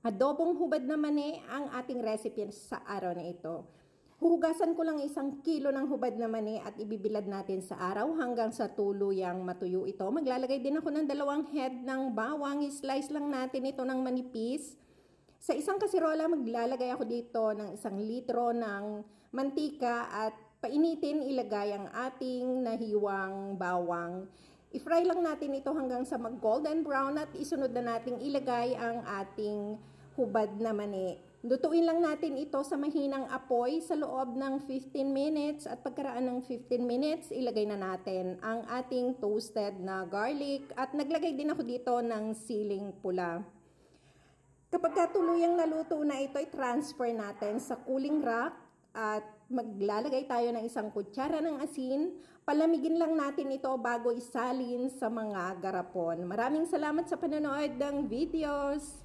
Adobong hubad na mani ang ating recipe sa araw na ito. Huhugasan ko lang 1 kilo ng hubad na mani at ibibilad natin sa araw hanggang sa tuluyang matuyo ito. Maglalagay din ako ng 2 head ng bawang. I-slice lang natin ito ng manipis. Sa isang kasirola, maglalagay ako dito ng 1 litro ng mantika at painitin ilagay ang ating nahiwang bawang. I-fry lang natin ito hanggang sa mag-golden brown at isunod na nating ilagay ang ating hubad na mani. Lutuin lang natin ito sa mahinang apoy sa loob ng 15 minutes at pagkaraan ng 15 minutes, ilagay na natin ang ating toasted na garlic at naglagay din ako dito ng siling pula. Kapag tuluyang naluto na ito, i-transfer natin sa cooling rack. At maglalagay tayo ng 1 kutsara ng asin. Palamigin lang natin ito bago isalin sa mga garapon. Maraming salamat sa panonood ng videos.